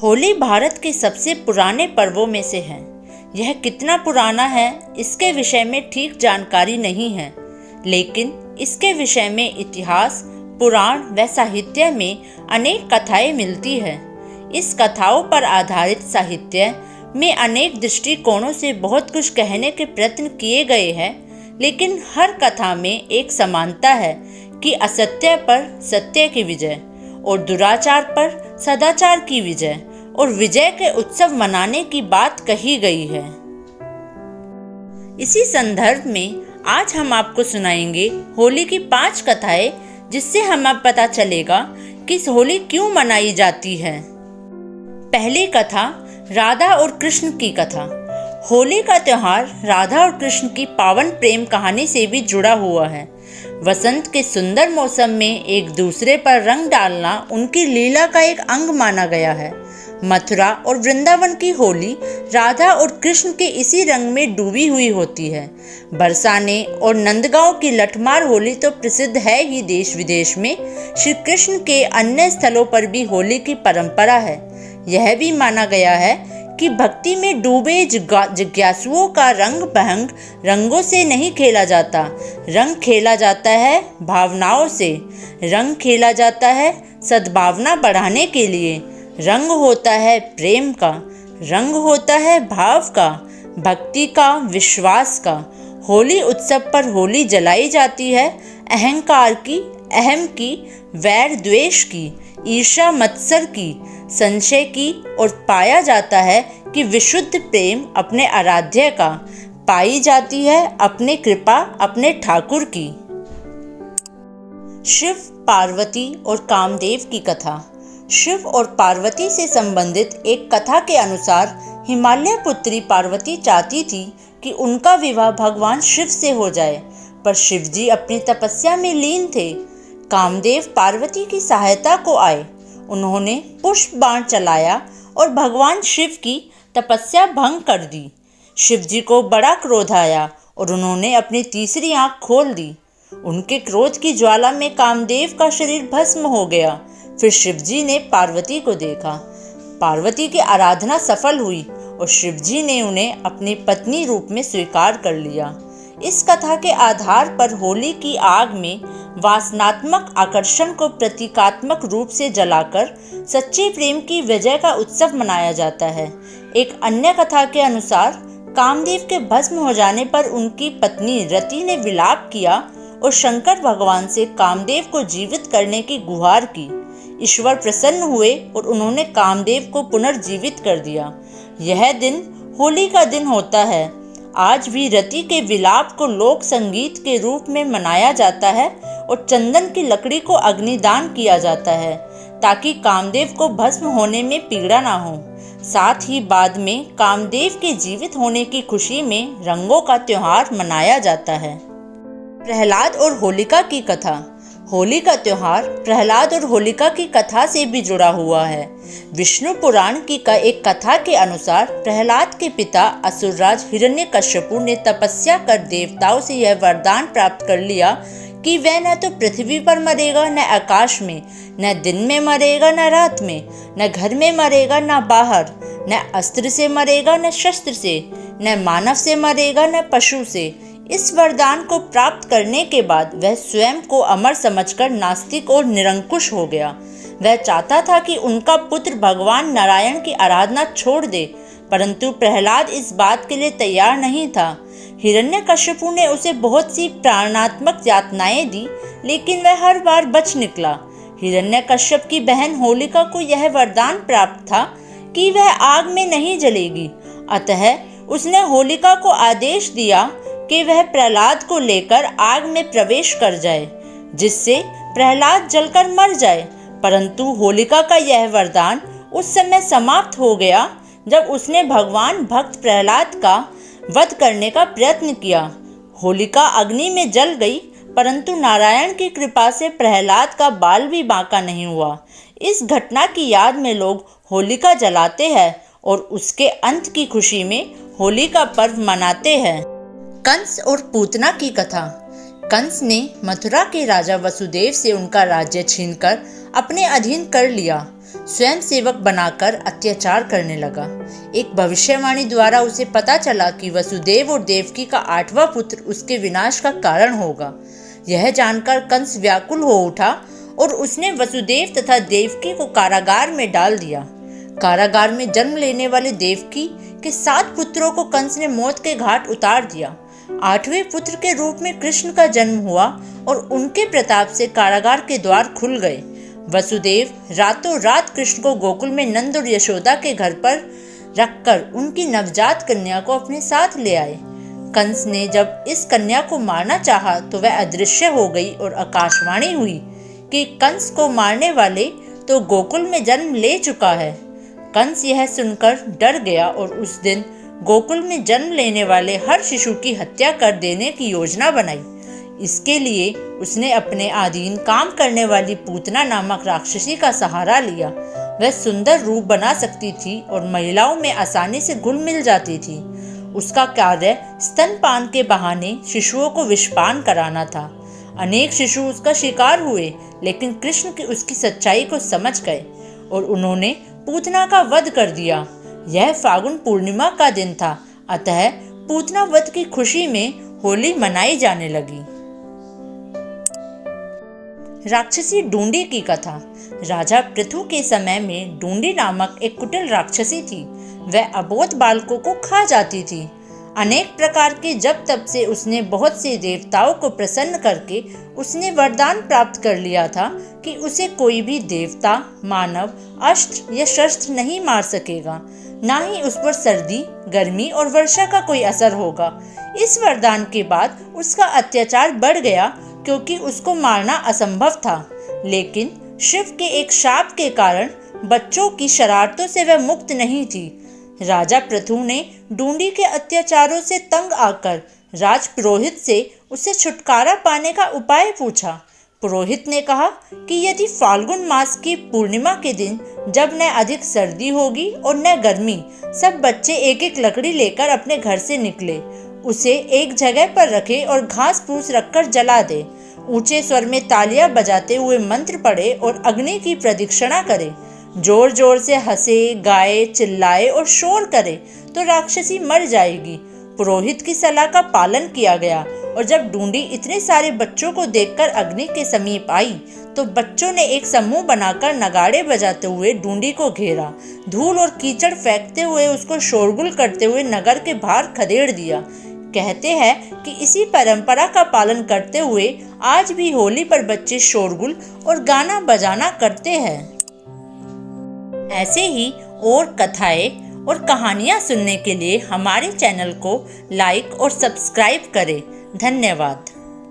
होली भारत के सबसे पुराने पर्वों में से है। यह कितना पुराना है इसके विषय में ठीक जानकारी नहीं है, लेकिन इसके विषय में इतिहास, पुराण व साहित्य में अनेक कथाएं मिलती है। इस कथाओं पर आधारित साहित्य में अनेक दृष्टिकोणों से बहुत कुछ कहने के प्रयत्न किए गए हैं, लेकिन हर कथा में एक समानता है कि असत्य पर सत्य की विजय और दुराचार पर सदाचार की विजय और विजय के उत्सव मनाने की बात कही गई है। इसी संदर्भ में आज हम आपको सुनाएंगे होली की 5 कथाएं, जिससे हमें पता चलेगा कि होली क्यों मनाई जाती है। पहली कथा, राधा और कृष्ण की कथा। होली का त्योहार राधा और कृष्ण की पावन प्रेम कहानी से भी जुड़ा हुआ है। वसंत के सुंदर मौसम में एक दूसरे पर रंग डालना उनकी लीला का एक अंग माना गया है। मथुरा और वृंदावन की होली राधा और कृष्ण के इसी रंग में डूबी हुई होती है। बरसाने और नंदगांव की लठमार होली तो प्रसिद्ध है ही देश विदेश में। श्री कृष्ण के अन्य स्थलों पर भी होली की परंपरा है। यह भी माना गया है कि भक्ति में डूबे जिज्ञासुओं का रंग बहंग रंगों से नहीं खेला जाता, रंग खेला जाता है भावनाओं से। रंग खेला जाता है सद्भावना बढ़ाने के लिए। रंग होता है प्रेम का, रंग होता है भाव का, भक्ति का, विश्वास का। होली उत्सव पर होली जलाई जाती है अहंकार की, अहम की, वैर द्वेष की, ईर्ष्या मत्सर की, संशय की, और पाया जाता है कि विशुद्ध प्रेम अपने आराध्य का। पाई जाती है अपने कृपा अपने ठाकुर की। शिव, पार्वती और कामदेव की कथा। शिव और पार्वती से संबंधित एक कथा के अनुसार हिमालय पुत्री पार्वती चाहती थी कि उनका विवाह भगवान शिव से हो जाए, पर शिवजी अपनी तपस्या में लीन थे। कामदेव पार्वती की सहायता को आए। उन्होंने पुष्प बाण चलाया और भगवान शिव की तपस्या भंग कर दी। शिवजी को बड़ा क्रोध आया और उन्होंने अपनी तीसरी आंख खोल दी। उनके क्रोध की ज्वाला में कामदेव का शरीर भस्म हो गया। फिर शिवजी ने पार्वती को देखा। पार्वती की आराधना सफल हुई और शिवजी ने उन्हें अपनी पत्नी रूप में स्वीकार कर लिया। इस कथा के आधार पर होली की आग में वासनात्मक आकर्षण को प्रतीकात्मक रूप से जलाकर सच्चे प्रेम की विजय का उत्सव मनाया जाता है। एक अन्य कथा के अनुसार कामदेव के भस्म हो जाने पर उनकी पत्नी रति ने विलाप किया और शंकर भगवान से कामदेव को जीवित करने की गुहार की। ईश्वर प्रसन्न हुए और उन्होंने कामदेव को पुनर्जीवित कर दिया। यह दिन होली का दिन होता है। आज भी रति के विलाप को लोक संगीत के रूप में मनाया जाता है और चंदन की लकड़ी को अग्निदान किया जाता है ताकि कामदेव को भस्म होने में पीड़ा ना हो। साथ ही बाद में कामदेव के जीवित होने की खुशी में रंगों का त्योहार मनाया जाता है। प्रहलाद और होलिका की कथा। होली का त्योहार प्रहलाद और होलिका की कथा से भी जुड़ा हुआ है। विष्णु पुराण की एक कथा के अनुसार प्रहलाद के पिता असुरराज हिरण्यकश्यपु ने तपस्या कर देवताओं से यह वरदान प्राप्त कर लिया कि वह न तो पृथ्वी पर मरेगा न आकाश में, न दिन में मरेगा न रात में, न घर में मरेगा न बाहर, न अस्त्र से मरेगा न शस्त्र से, न मानव से मरेगा न पशु से। इस वरदान को प्राप्त करने के बाद वह स्वयं को अमर समझकर नास्तिक और निरंकुश हो गया। वह चाहता था कि उनका पुत्र भगवान नारायण की आराधना छोड़ दे, परंतु प्रहलाद इस बात के लिए तैयार नहीं था। हिरण्यकश्यपु ने उसे बहुत सी प्राणात्मक यातनाएं दी, लेकिन वह हर बार बच निकला। हिरण्यकश्यप की बहन होलिका को यह वरदान प्राप्त था कि वह आग में नहीं जलेगी, अतः उसने होलिका को आदेश दिया कि वह प्रहलाद को लेकर आग में प्रवेश कर जाए, जिससे प्रहलाद जलकर मर जाए। परंतु होलिका का यह वरदान उस समय समाप्त हो गया जब उसने भगवान भक्त प्रहलाद का वध करने का प्रयत्न किया। होलिका अग्नि में जल गई, परंतु नारायण की कृपा से प्रहलाद का बाल भी बांका नहीं हुआ। इस घटना की याद में लोग होलिका जलाते हैं और उसके अंत की खुशी में होली का पर्व मनाते हैं। कंस और पूतना की कथा। कंस ने मथुरा के राजा वसुदेव से उनका राज्य छीनकर अपने अधीन कर लिया। स्वयं सेवक बनाकर अत्याचार करने लगा। एक भविष्यवाणी द्वारा उसे पता चला कि वसुदेव और देवकी का 8वां पुत्र उसके विनाश का कारण होगा। यह जानकर कंस व्याकुल हो उठा और उसने वसुदेव तथा देवकी को कारागार में डाल दिया। कारागार में जन्म लेने वाले देवकी के 7 पुत्रों को कंस ने मौत के घाट उतार दिया। 8वें पुत्र के रूप में कृष्ण का जन्म हुआ और उनके प्रताप से कारागार के द्वार खुल गए। वसुदेव रातों रात कृष्ण को गोकुल में नंद और यशोदा के घर पर रखकर उनकी नवजात कन्या को अपने साथ ले आए। कंस ने जब इस कन्या को मारना चाहा तो वह अदृश्य हो गई और आकाशवाणी हुई कि कंस को मारने वाले तो गोकुल में जन्म ले चुका है। कंस यह सुनकर डर गया और उस दिन गोकुल में जन्म लेने वाले हर शिशु की हत्या कर देने की योजना बनाई। इसके लिए उसने अपने अधीन काम करने वाली पूतना नामक राक्षसी का सहारा लिया। वह सुंदर रूप बना सकती थी और महिलाओं में आसानी से घुल मिल जाती थी। उसका कार्य स्तनपान के बहाने शिशुओं को विषपान कराना था। अनेक शिशु उसका शिकार हुए, लेकिन कृष्ण की उसकी सच्चाई को समझ गए और उन्होंने पूतना का वध कर दिया। यह फागुन पूर्णिमा का दिन था, अतः पूतना वध की खुशी में होली मनाई जाने लगी। राक्षसी डूंडी की कथा। राजा पृथु के समय में डूंडी नामक एक कुटिल राक्षसी थी। वह अबोध बालकों को खा जाती थी। अनेक प्रकार के जप तप से उसने बहुत से देवताओं को प्रसन्न करके उसने वरदान प्राप्त कर लिया था कि उसे कोई भी देवता, मानव, अस्त्र या शस्त्र नहीं मार सकेगा, ना ही उस पर सर्दी, गर्मी और वर्षा का कोई असर होगा। इस वरदान के बाद उसका अत्याचार बढ़ गया क्योंकि उसको मारना असंभव था। लेकिन शिव के एक शाप के कारण बच्चों की शरारतों से वह मुक्त नहीं थी। राजा पृथु ने डूंडी के अत्याचारों से तंग आकर राज पुरोहित से उसे छुटकारा पाने का उपाय पूछा। पुरोहित ने कहा कि यदि फाल्गुन मास की पूर्णिमा के दिन जब न अधिक सर्दी होगी और न गर्मी, सब बच्चे एक एक लकड़ी लेकर अपने घर से निकले, उसे एक जगह पर रखे और घास फूस रखकर जला दे। ऊंचे स्वर में तालियां बजाते हुए मंत्र पढ़े और अग्नि की प्रदक्षिणा करे। जोर जोर से हंसे, गाए, चिल्लाए और शोर करे तो राक्षसी मर जाएगी। पुरोहित की सलाह का पालन किया गया और जब डूंडी इतने सारे बच्चों को देखकर अग्नि के समीप आई तो बच्चों ने एक समूह बनाकर नगाड़े बजाते हुए डूंडी को घेरा। धूल और कीचड़ फेंकते हुए उसको शोरगुल करते हुए नगर के बाहर खदेड़ दिया। कहते हैं कि इसी परंपरा का पालन करते हुए आज भी होली पर बच्चे शोरगुल और गाना बजाना करते हैं। ऐसे ही और कथाएं और कहानियाँ सुनने के लिए हमारे चैनल को लाइक और सब्सक्राइब करें। धन्यवाद।